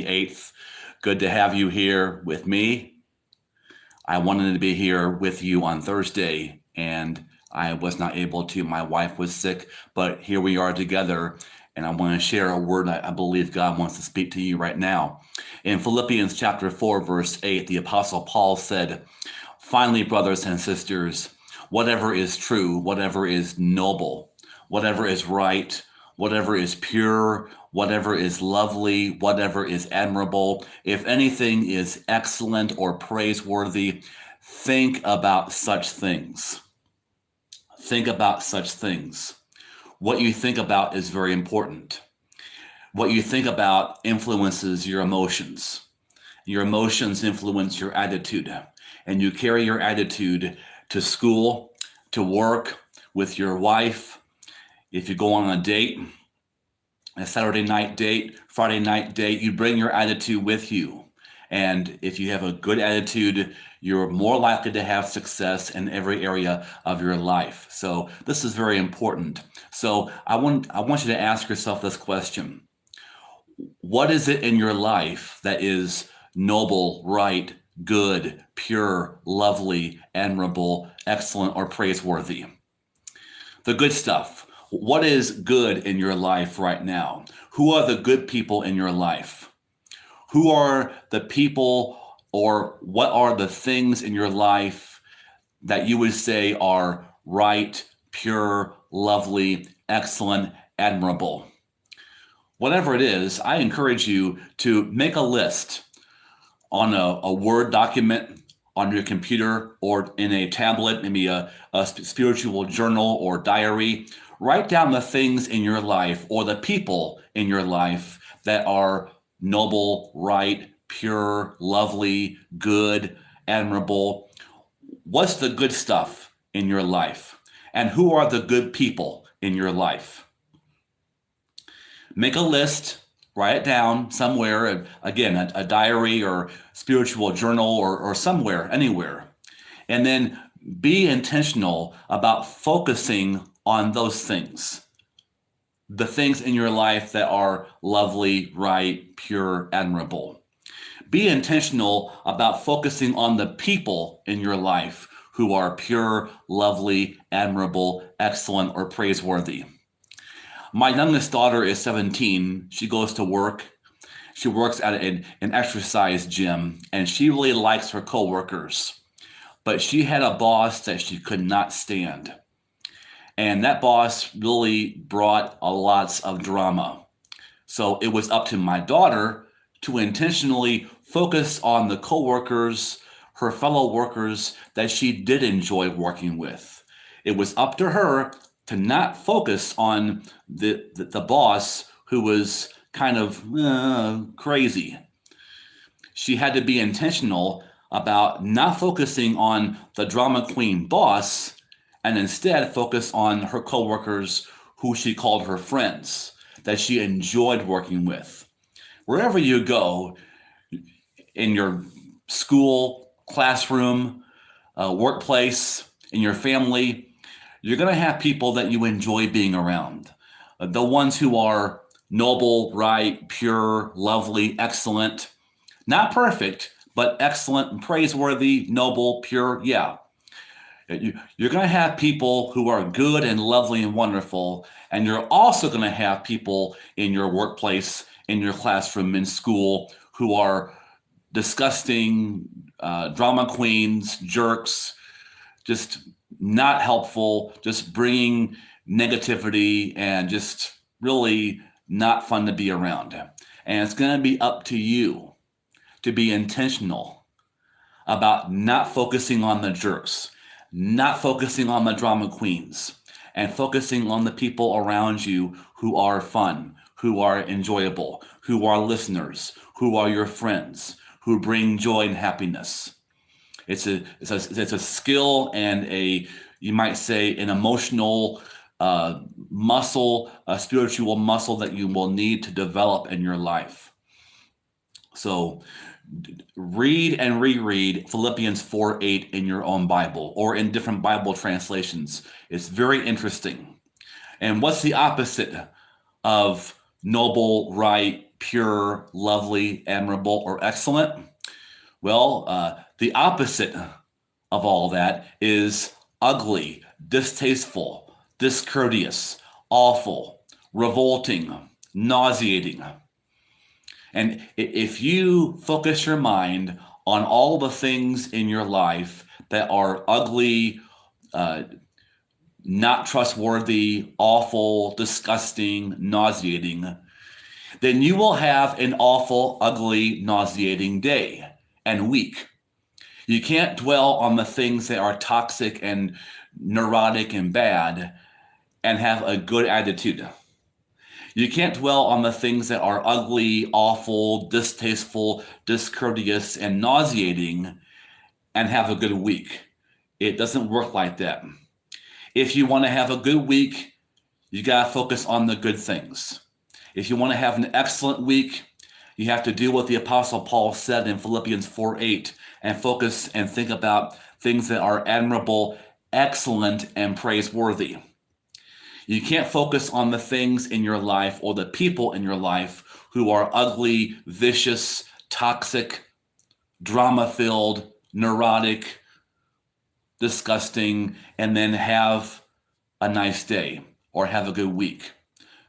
8th. Good to have you here with me. I wanted to be here with you on Thursday, and I was not able to. My wife was sick, but here we are together, and I want to share a word I believe God wants to speak to you right now. In Philippians chapter 4, verse 8, the Apostle Paul said, "Finally, brothers and sisters, whatever is true, whatever is noble, whatever is right, whatever is pure, whatever is lovely, whatever is admirable, if anything is excellent or praiseworthy, think about such things." Think about such things. What you think about is very important. What you think about influences your emotions. Your emotions influence your attitude, and you carry your attitude to school, to work, with your wife. If you go on a date, a Saturday night date, Friday night date, you bring your attitude with you. And if you have a good attitude, you're more likely to have success in every area of your life. So this is very important. So I want you to ask yourself this question. What is it in your life that is noble, right, good, pure, lovely, admirable, excellent, or praiseworthy? The good stuff. What is good in your life right now? Who are the good people in your life? Who are the people, or what are the things in your life that you would say are right, pure, lovely, excellent, admirable? Whatever it is, I encourage you to make a list on a Word document, on your computer, or in a tablet, maybe a spiritual journal or diary. Write down the things in your life or the people in your life that are noble, right, pure, lovely, good, admirable. What's the good stuff in your life? And who are the good people in your life? Make a list, write it down somewhere, again, a diary or spiritual journal or somewhere, anywhere. And then be intentional about focusing on those things. The things in your life that are lovely, right, pure, admirable. Be intentional about focusing on the people in your life who are pure, lovely, admirable, excellent, or praiseworthy. My youngest daughter is 17. She goes to work. She works at an exercise gym, and she really likes her coworkers. But she had a boss that she could not stand. And that boss really brought a lots of drama. So it was up to my daughter to intentionally focus on the coworkers, her fellow workers that she did enjoy working with. It was up to her to not focus on the boss who was kind of crazy. She had to be intentional about not focusing on the drama queen boss, and instead focus on her coworkers who she called her friends, that she enjoyed working with. Wherever you go, in your school, classroom, workplace, in your family, you're going to have people that you enjoy being around. The ones who are noble, right, pure, lovely, excellent, not perfect, but excellent and praiseworthy, noble, pure, yeah. You're going to have people who are good and lovely and wonderful, and you're also going to have people in your workplace, in your classroom, in school, who are disgusting, drama queens, jerks, just not helpful, just bringing negativity and just really not fun to be around. And it's going to be up to you to be intentional about not focusing on the jerks, not focusing on the drama queens, and focusing on the people around you who are fun, who are enjoyable, who are listeners, who are your friends, who bring joy and happiness. It's a skill and you might say, an emotional muscle, a spiritual muscle that you will need to develop in your life. So read and reread Philippians 4:8 in your own Bible or in different Bible translations. It's very interesting. And what's the opposite of noble, right, pure, lovely, admirable, or excellent? Well, the opposite of all that is ugly, distasteful, discourteous, awful, revolting, nauseating. And if you focus your mind on all the things in your life that are ugly, uh, not trustworthy, awful, disgusting, nauseating, then you will have an awful, ugly, nauseating day and week. You can't dwell on the things that are toxic and neurotic and bad and have a good attitude. You can't dwell on the things that are ugly, awful, distasteful, discourteous, and nauseating and have a good week. It doesn't work like that. If you want to have a good week, you got to focus on the good things. If you want to have an excellent week, you have to do what the Apostle Paul said in Philippians 4:8 and focus and think about things that are admirable, excellent, and praiseworthy. You can't focus on the things in your life or the people in your life who are ugly, vicious, toxic, drama-filled, neurotic, disgusting, and then have a nice day or have a good week.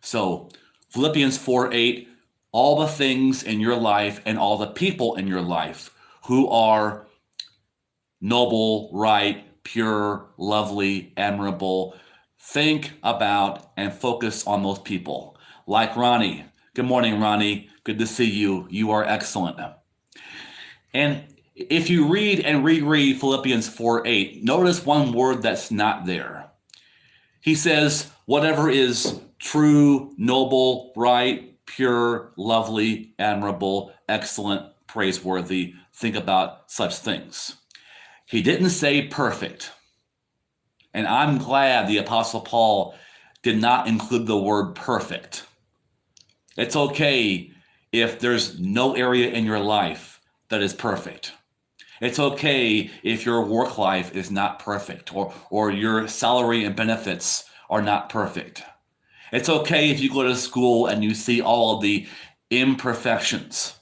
So Philippians 4:8, all the things in your life and all the people in your life who are noble, right, pure, lovely, admirable, think about and focus on those people. Like Ronnie. Good morning, Ronnie. Good to see you. You are excellent. And if you read and reread Philippians 4:8, notice one word that's not there. He says, whatever is true, noble, right, pure, lovely, admirable, excellent, praiseworthy, think about such things. He didn't say perfect. And I'm glad the Apostle Paul did not include the word perfect. It's okay if there's no area in your life that is perfect. It's okay if your work life is not perfect or your salary and benefits are not perfect. It's okay if you go to school and you see all of the imperfections.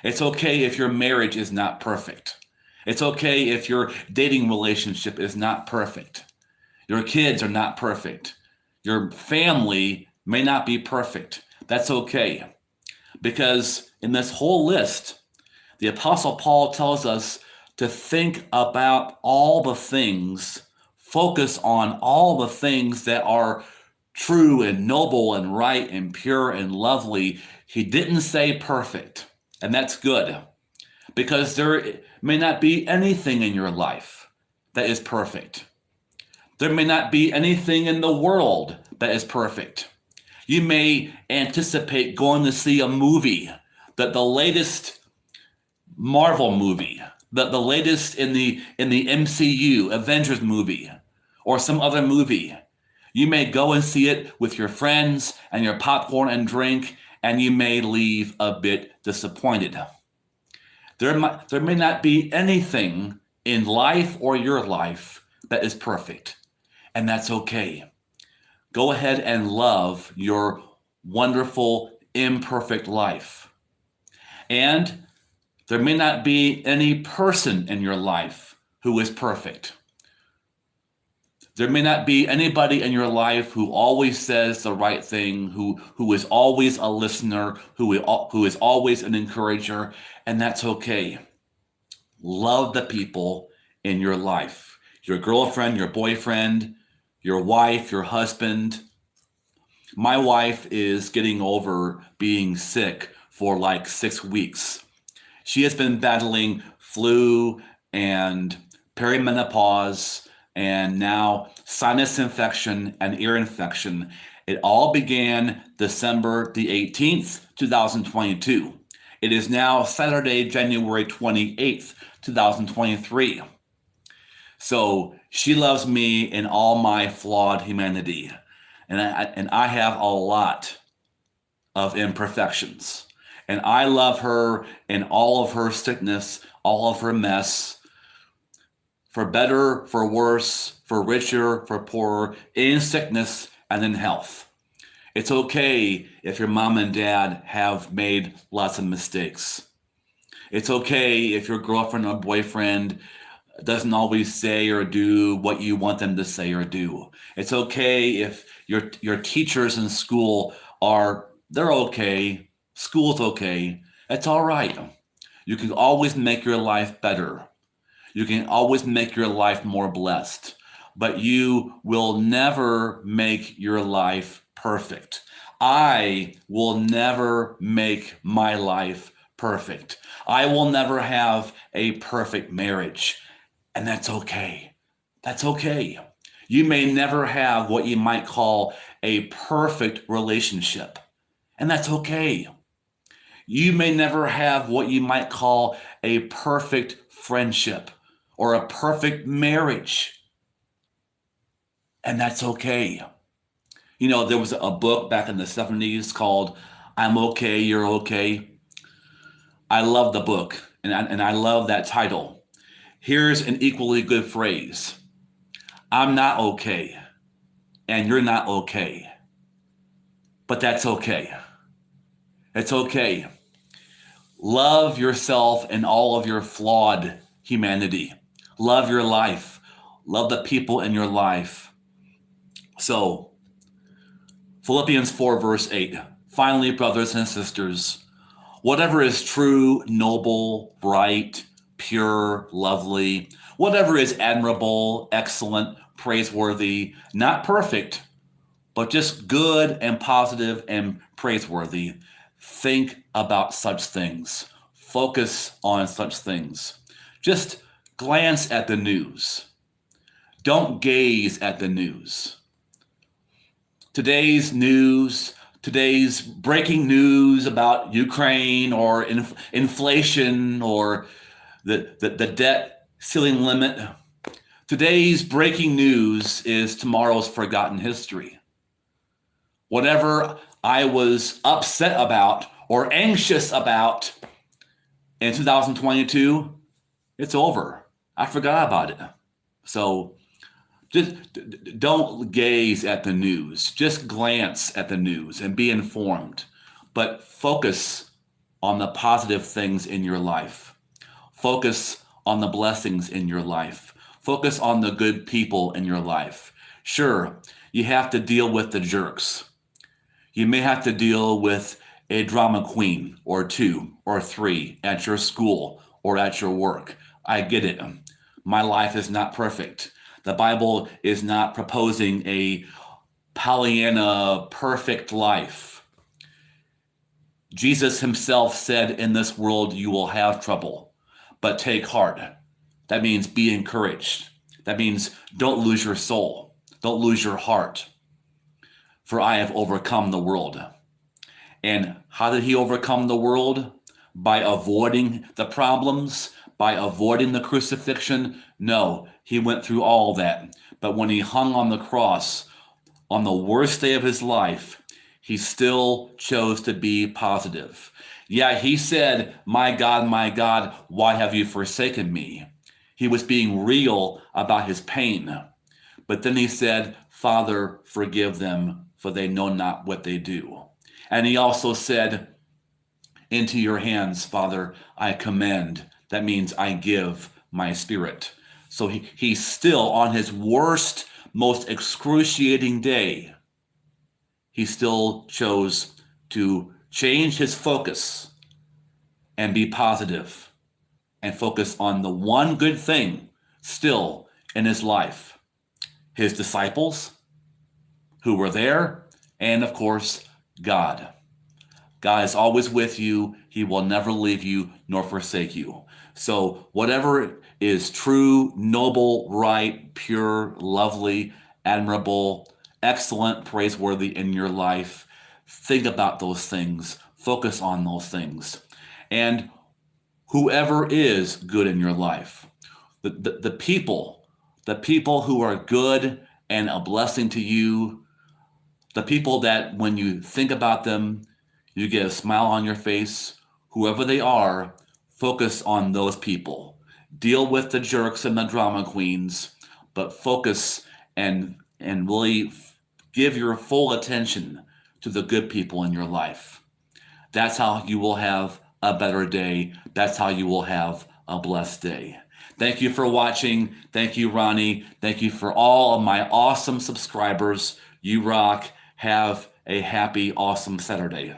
It's okay if your marriage is not perfect. It's okay if your dating relationship is not perfect. Your kids are not perfect. Your family may not be perfect. That's okay. Because in this whole list, the Apostle Paul tells us to think about all the things, focus on all the things that are true and noble and right and pure and lovely. He didn't say perfect, and that's good, because there may not be anything in your life that is perfect. There may not be anything in the world that is perfect. You may anticipate going to see a movie, that the latest Marvel movie, the latest in the MCU, Avengers movie, or some other movie. You may go and see it with your friends and your popcorn and drink, and you may leave a bit disappointed. There may not be anything in life or your life that is perfect, and that's okay. Go ahead and love your wonderful, imperfect life. And there may not be any person in your life who is perfect. There may not be anybody in your life who always says the right thing, who is always a listener, who is always an encourager, and that's okay. Love the people in your life. Your girlfriend, your boyfriend, your wife, your husband. My wife is getting over being sick for like 6 weeks. She has been battling flu and perimenopause and now sinus infection and ear infection. It all began December the 18th, 2022. It is now Saturday, January 28th, 2023. So she loves me in all my flawed humanity. And I have a lot of imperfections. And I love her in all of her sickness, all of her mess, for better, for worse, for richer, for poorer, in sickness and in health. It's okay if your mom and dad have made lots of mistakes. It's okay if your girlfriend or boyfriend doesn't always say or do what you want them to say or do. It's okay if your teachers in school they're okay. School's okay. It's all right. You can always make your life better. You can always make your life more blessed, but you will never make your life perfect. I will never make my life perfect. I will never have a perfect marriage, and that's okay. That's okay. You may never have what you might call a perfect relationship, and that's okay. You may never have what you might call a perfect friendship or a perfect marriage, and that's okay. You know, there was a book back in the 70s called I'm Okay, You're Okay. I love the book, and I love that title. Here's an equally good phrase: I'm not okay, and you're not okay, but that's okay. It's okay. Love yourself and all of your flawed humanity. Love your life. Love the people in your life. So, Philippians 4, verse 8. Finally, brothers and sisters, whatever is true, noble, right, pure, lovely, whatever is admirable, excellent, praiseworthy, not perfect, but just good and positive and praiseworthy, think about such things. Focus on such things. Just glance at the news. Don't gaze at the news. Today's news, today's breaking news about Ukraine or inflation or the debt ceiling limit. Today's breaking news is tomorrow's forgotten history. Whatever I was upset about or anxious about in 2022, it's over. I forgot about it. So just don't gaze at the news. Just glance at the news and be informed. But focus on the positive things in your life. Focus on the blessings in your life. Focus on the good people in your life. Sure, you have to deal with the jerks. You may have to deal with a drama queen or two or three at your school or at your work. I get it. My life is not perfect. The Bible is not proposing a Pollyanna perfect life. Jesus himself said, in this world you will have trouble, but take heart. That means be encouraged. That means don't lose your soul. Don't lose your heart. For I have overcome the world. And how did he overcome the world? By avoiding the problems, by avoiding the crucifixion? No, he went through all that. But when he hung on the cross on the worst day of his life, he still chose to be positive. Yeah, he said, my God, why have you forsaken me? He was being real about his pain. But then he said, Father, forgive them, for they know not what they do. And he also said, into your hands, Father, I commend. That means I give my spirit. So he's still on his worst, most excruciating day. He still chose to change his focus and be positive and focus on the one good thing still in his life. His disciples who were there, and of course, God. God is always with you. He will never leave you nor forsake you. So whatever is true, noble, right, pure, lovely, admirable, excellent, praiseworthy in your life, think about those things. Focus on those things. And whoever is good in your life, the people who are good and a blessing to you, the people that when you think about them, you get a smile on your face, whoever they are, focus on those people. Deal with the jerks and the drama queens, but focus and really give your full attention to the good people in your life. That's how you will have a better day. That's how you will have a blessed day. Thank you for watching. Thank you, Ronnie. Thank you for all of my awesome subscribers. You rock. Have a happy, awesome Saturday.